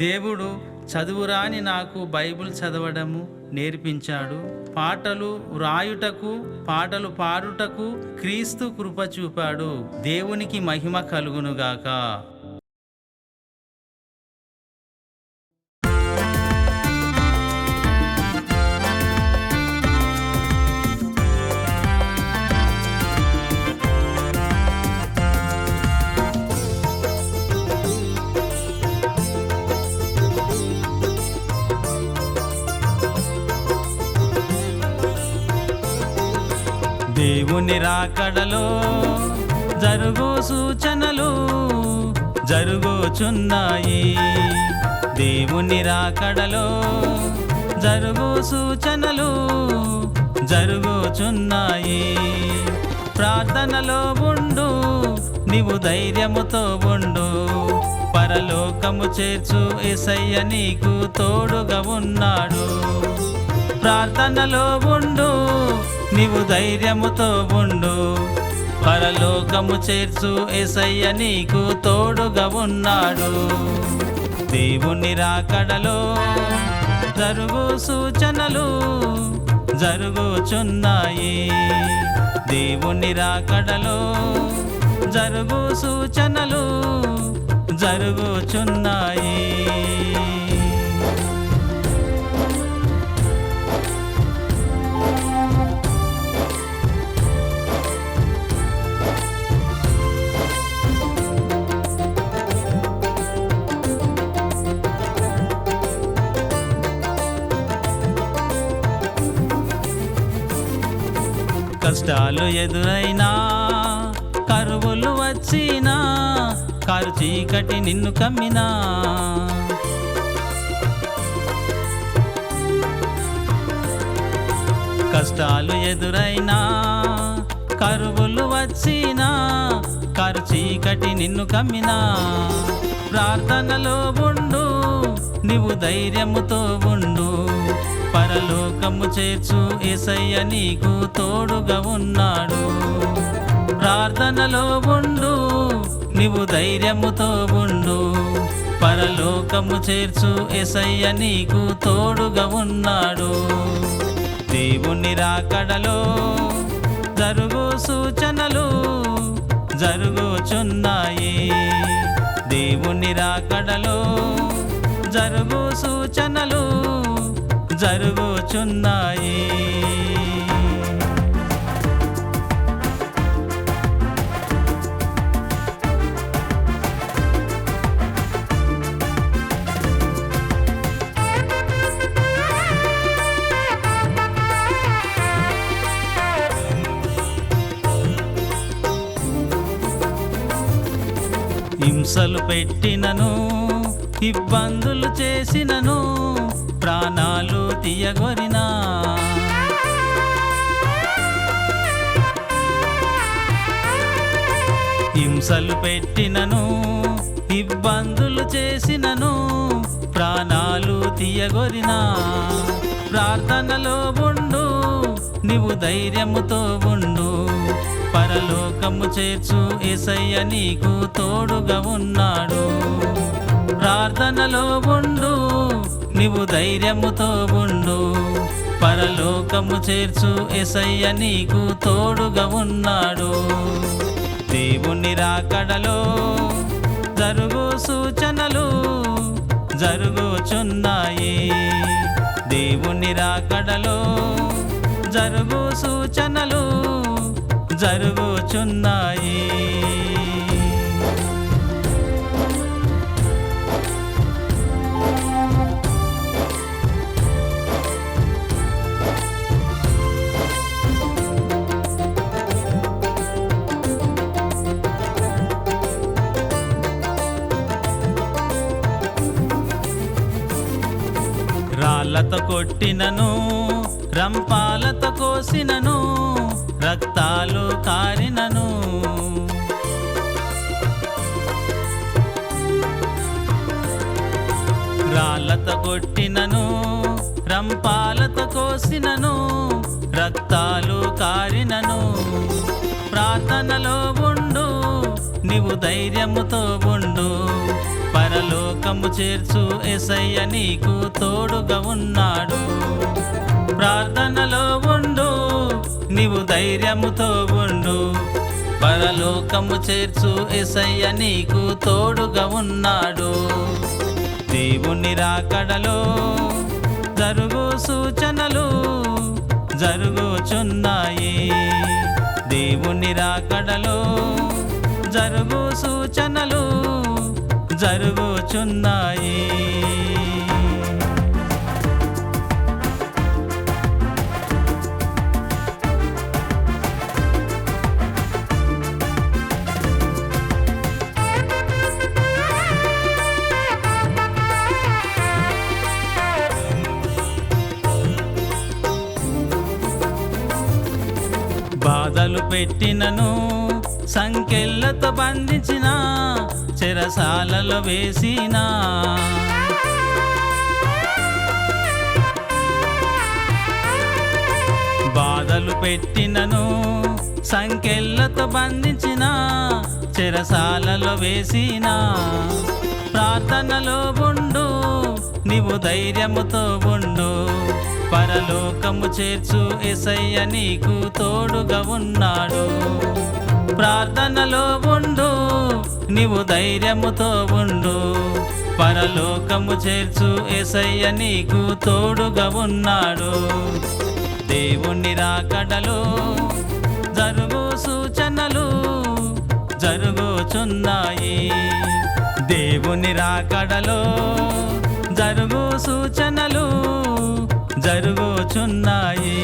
దేవుడు చదువురాని నాకు బైబిల్ చదవడము నేర్పించాడు. పాటలు వ్రాయుటకు, పాటలు పాడుటకు క్రీస్తు కృప చూపాడు. దేవునికి మహిమ కలుగునుగాక. దేవుని రాకడలో జరుగు సూచనలు జరుగుచున్నాయి. దేవుని రాకడలో జరుగు సూచనలు జరుగుచున్నాయి. ప్రార్థనలో ఉండు, నీవు ధైర్యముతో ఉండు. పరలోకము చేర్చు యేసయ్య నీకు తోడుగా ఉన్నాడు. ప్రార్థనలో ఉండు, నీవు ధైర్యముతో ఉండు. పరలోకము చేర్చు యేసయ్య నీకు తోడుగా ఉన్నాడు. దేవుని రాకడలో జరుగు సూచనలు జరుగుచున్నాయి. దేవుని రాకడలో జరుగు సూచనలు జరుగుచున్నాయి. కష్టాలు ఎదురైనా, కరువులు వచ్చినా, కారు చీకటి నిన్ను కమ్మినా, కష్టాలు ఎదురైనా, కరువులు వచ్చినా, కారు చీకటి నిన్ను కమ్మినా, ప్రార్థనలో ఉండు, నీవు ధైర్యముతో ఉండు. పరలోకము చేర్చు యేసయ్య నీకు తోడుగా ఉన్నాడు. ప్రార్థనలో ఉండు, నీవు ధైర్యముతో ఉండు. పరలోకము చేర్చు యేసయ్య నీకు తోడుగా ఉన్నాడు. దేవుని రాకడలో జరుగు సూచనలు జరుగుచున్నాయి. దేవుని రాకడలో జరుగు సూచనలు జరుగుచున్నాయి. హింసలు పెట్టినను, ఇబ్బందులు చేసినను, ప్రాణాలు తీయగొరినా, హింసలు పెట్టినను, ఇబ్బందులు చేసినను, ప్రాణాలు తీయగొరినా, ప్రార్థనలో ఉండు, నీవు ధైర్యముతో ఉండు. పరలోకము చేర్చు యేసయ్య నీకు తోడుగా ఉన్నాడు. ప్రార్థనలో ఉండు, నీవు ధైర్యముతో ఉండు. పరలోకము చేర్చు యేసయ్య నీకు తోడుగా ఉన్నాడు. దేవుని రాకడలో జరుగు సూచనలు జరుగుచున్నాయి. దేవుని రాకడలో జరుగు సూచనలు జరుగుచున్నాయి. రాళ్ళతో కొట్టినను, రంపాలతో కోసినను, రక్తాలు కారినను, రాళ్ళతో కొట్టినను, రంపాలతో కోసినను, రక్తాలు కారినను, ప్రార్థనలో ఉండు, నీవు ధైర్యముతో ఉండు. పరలోకము పరలోకము చేర్చు యేసయ్య నీకు తోడుగా ఉన్నాడు. ప్రార్థనలో ఉండు, నీవు ధైర్యముతో ఉండు. పరలోకము చేర్చు యేసయ్య నీకు తోడుగా ఉన్నాడు. దేవుని రాకడలో జరుగు సూచనలు జరుగుచున్నాయి. దేవుని రాకడలో జరుగు సూచనలు జరుగుచున్నాయి. బాధలు పెట్టినను, సంకెళ్ళతో బంధించిన, చెరసాలలో వేసిన, బాధలు పెట్టినను, సంకెళ్ళతో బంధించిన, చెరసాలలో వేసిన, ప్రార్థనలో ఉండు, నీవు ధైర్యముతో ఉండు. పరలోకము చేర్చు యేసయ్య నీకు తోడుగా ఉన్నాడు. ప్రార్థనలో ఉండు, నీవు ధైర్యముతో ఉండు. పరలోకము చేర్చు యేసయ్య నీకు తోడుగా ఉన్నాడు. దేవుని రాకడలో జరుగు సూచనలు జరుగుచున్నాయి. దేవుని రాకడలో జరుగు సూచనలు జరుగుచున్నాయి.